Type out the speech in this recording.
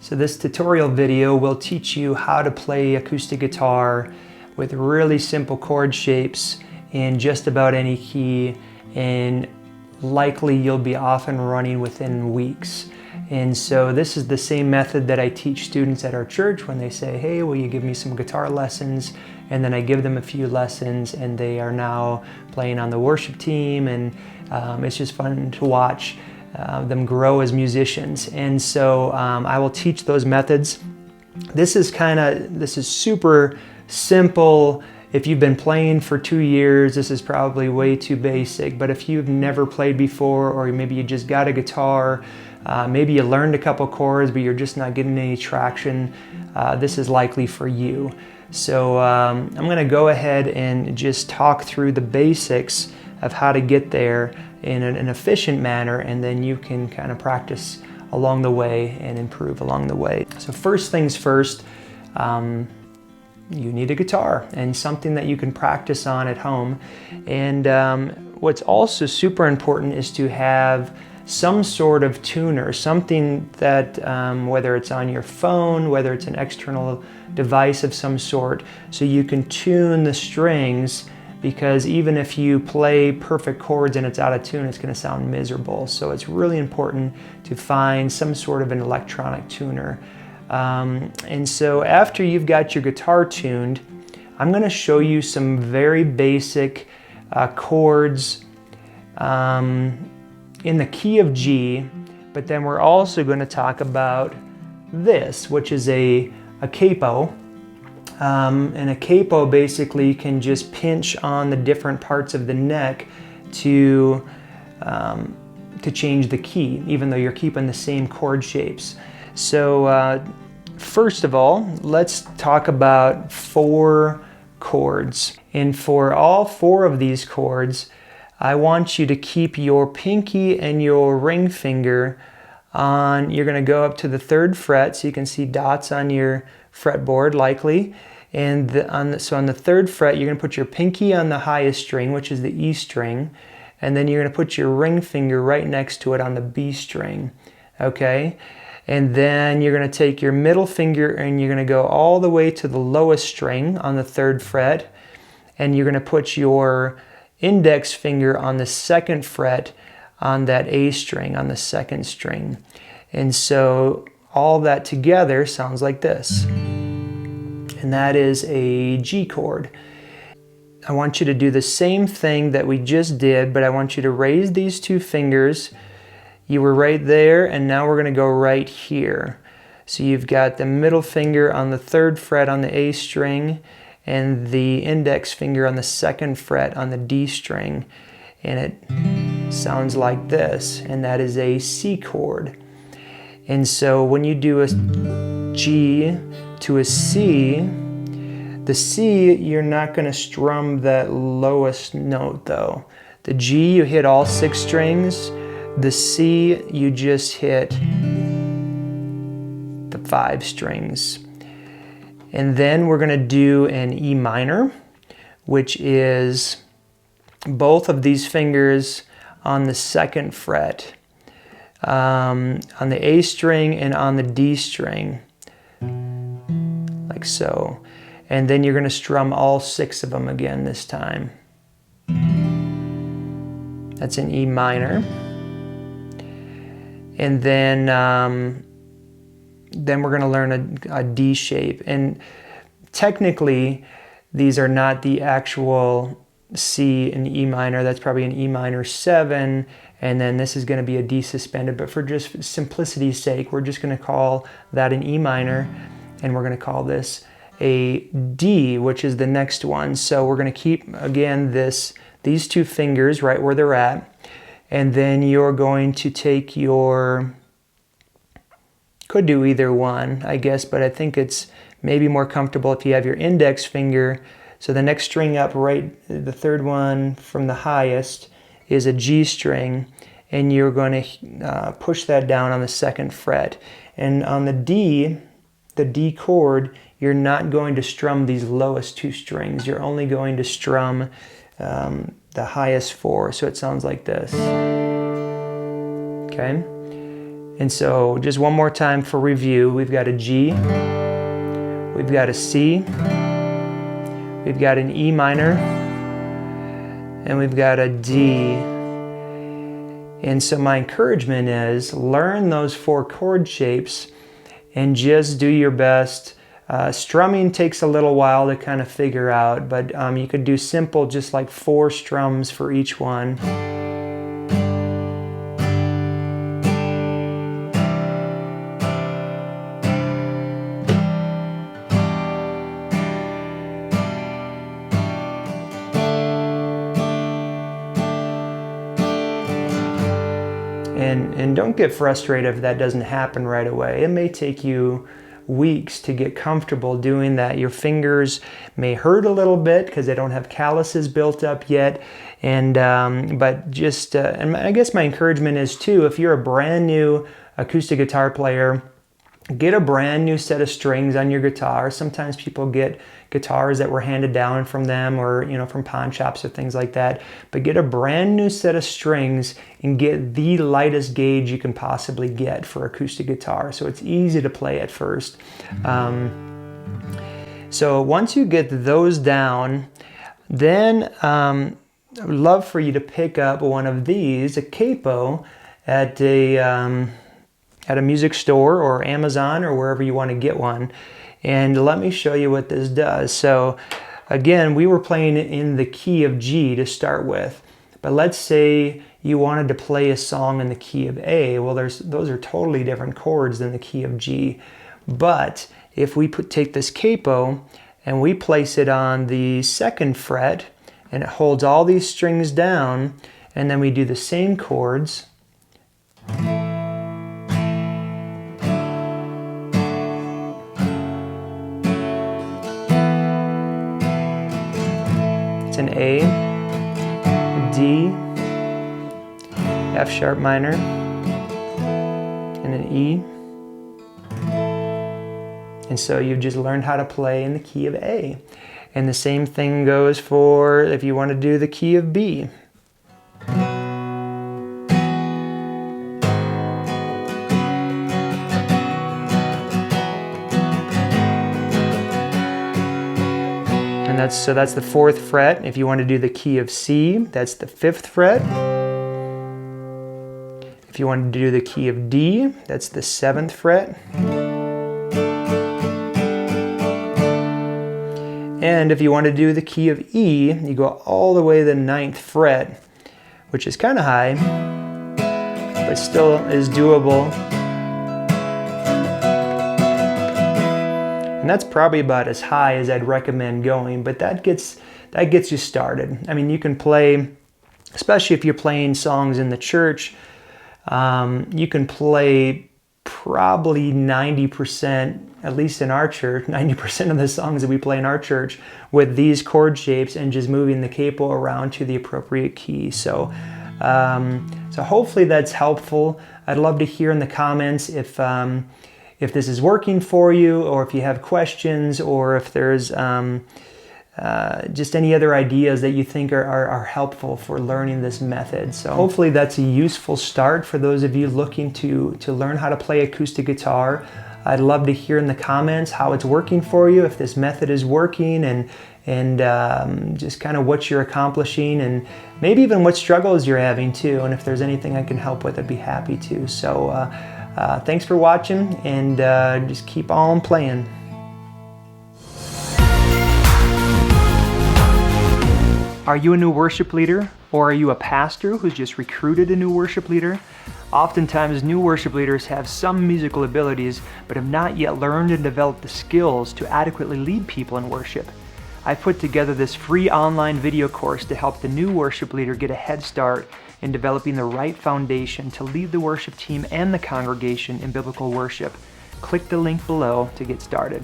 So this tutorial video will teach you how to play acoustic guitar with really simple chord shapes in just about any key, and likely you'll be off and running within weeks. And so this is the same method that I teach students at our church when they say, hey, will you give me some guitar lessons? And then I give them a few lessons and they are now playing on the worship team, and it's just fun to watch them grow as musicians. And so I will teach those methods. This is super simple. If you've been playing for 2 years, this is probably way too basic. But if you've never played before, or maybe you just got a guitar, maybe you learned a couple chords, but you're just not getting any traction, this is likely for you. So I'm going to go ahead and just talk through the basics of how to get there in an efficient manner, and then you can kind of practice along the way and improve along the way. So first things first, you need a guitar and something that you can practice on at home. And what's also super important is to have some sort of tuner, something that whether it's on your phone, whether it's an external device of some sort, so you can tune the strings, because even if you play perfect chords and it's out of tune, it's going to sound miserable. So it's really important to find some sort of an electronic tuner. And so after you've got your guitar tuned, I'm going to show you some very basic chords in the key of G, but then we're also going to talk about this, which is a capo. And a capo basically can just pinch on the different parts of the neck to change the key, even though you're keeping the same chord shapes. So first of all, let's talk about 4 chords. And for all 4 of these chords, I want you to keep your pinky and your ring finger on, you're going to go up to the 3rd fret, so you can see dots on your fretboard likely. And so on the 3rd fret, you're going to put your pinky on the highest string, which is the E string, and then you're going to put your ring finger right next to it on the B string, okay? And then you're going to take your middle finger and you're going to go all the way to the lowest string on the 3rd fret, and you're going to put your index finger on the 2nd fret on that A string, on the 2nd string. And so all that together sounds like this. And that is a G chord. I want you to do the same thing that we just did, but I want you to raise these 2 fingers. You were right there, and now we're going to go right here. So you've got the middle finger on the 3rd fret on the A string, and the index finger on the 2nd fret on the D string. And it sounds like this, and that is a C chord. And so when you do a G to a C, the C, you're not going to strum that lowest note though. The G, you hit all 6 strings. The C, you just hit the 5 strings. And then we're going to do an E minor, which is both of these fingers on the 2nd fret, on the A string and on the D string, like so. And then you're going to strum all 6 of them again this time. That's an E minor. And then we're going to learn a D shape. And technically, these are not the actual C and E minor. That's probably an E minor 7, and then this is going to be a D suspended. But for just simplicity's sake, we're just going to call that an E minor, and we're going to call this a D, which is the next one. So we're going to keep, again, these 2 fingers right where they're at, and then you're going to take your, could do either one, I guess, but I think it's maybe more comfortable if you have your index finger. So the next string up, right, the 3rd one from the highest, is a G string, and you're going to push that down on the 2nd fret. And on the D chord, you're not going to strum these lowest 2 strings. You're only going to strum the highest 4. So it sounds like this. Okay? And so just one more time for review, we've got a G, we've got a C, we've got an E minor, and we've got a D. And so my encouragement is learn those 4 chord shapes and just do your best. Strumming takes a little while to kind of figure out, but you could do simple, just like 4 strums for each one. And don't get frustrated if that doesn't happen right away. It may take you weeks to get comfortable doing that. Your fingers may hurt a little bit because they don't have calluses built up yet. And but just and I guess my encouragement is too, if you're a brand new acoustic guitar player, get a brand new set of strings on your guitar. Sometimes people get guitars that were handed down from them, or from pawn shops or things like that. But get a brand new set of strings and get the lightest gauge you can possibly get for acoustic guitar, so it's easy to play at first. So once you get those down, then I would love for you to pick up one of these, a Capo, at a music store or Amazon or wherever you want to get one. And let me show you what this does. So again, we were playing in the key of G to start with, but let's say you wanted to play a song in the key of A. Well, those are totally different chords than the key of G. But if we take this Capo and we place it on the 2nd fret, and it holds all these strings down, and then we do the same chords, it's an A, D, F sharp minor, and an E. And so you've just learned how to play in the key of A. And the same thing goes for if you want to do the key of B. And that's the 4th fret. If you want to do the key of C, that's the 5th fret. If you want to do the key of D, that's the 7th fret. And if you want to do the key of E, you go all the way to the 9th fret, which is kind of high, but still is doable. And that's probably about as high as I'd recommend going, but that gets you started. I mean, you can play, especially if you're playing songs in the church, you can play probably 90%, at least in our church, 90% of the songs that we play in our church with these chord shapes and just moving the capo around to the appropriate key. So hopefully that's helpful. I'd love to hear in the comments if this is working for you, or if you have questions, or if there's just any other ideas that you think are helpful for learning this method. So hopefully that's a useful start for those of you looking to learn how to play acoustic guitar. I'd love to hear in the comments how it's working for you, if this method is working, and just kind of what you're accomplishing, and maybe even what struggles you're having too. And if there's anything I can help with, I'd be happy to. So thanks for watching, and just keep on playing. Are you a new worship leader, or are you a pastor who's just recruited a new worship leader? Oftentimes, new worship leaders have some musical abilities, but have not yet learned and developed the skills to adequately lead people in worship. I've put together this free online video course to help the new worship leader get a head start in developing the right foundation to lead the worship team and the congregation in biblical worship. Click the link below to get started.